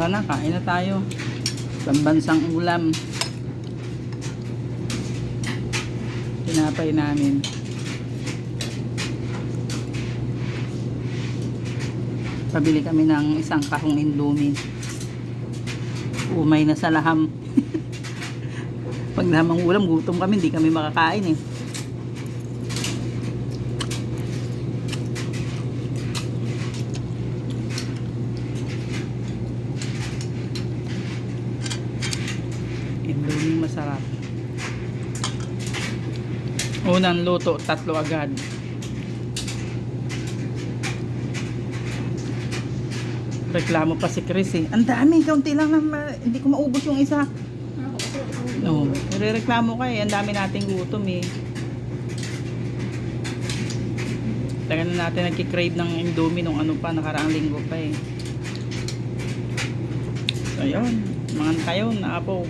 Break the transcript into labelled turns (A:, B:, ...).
A: Tara na, kain na tayo. Pambansang ulam. Tinapay namin. Pabili kami ng isang kahong Indomie. Umay na sa laham. Pag namang ulam, gutom kami, hindi kami makakain eh. Indomie masarap. Unang luto, 3 agad. Reklamo pa si Chris eh. Ang dami, kaunti lang na hindi ko maubos yung isa. No, rereklamo ka eh. Ang dami nating gutom eh. Tagal na natin nagkikrave ng Indomie nung ano pa, nakaraang linggo pa eh. So yun, mga tayo na po.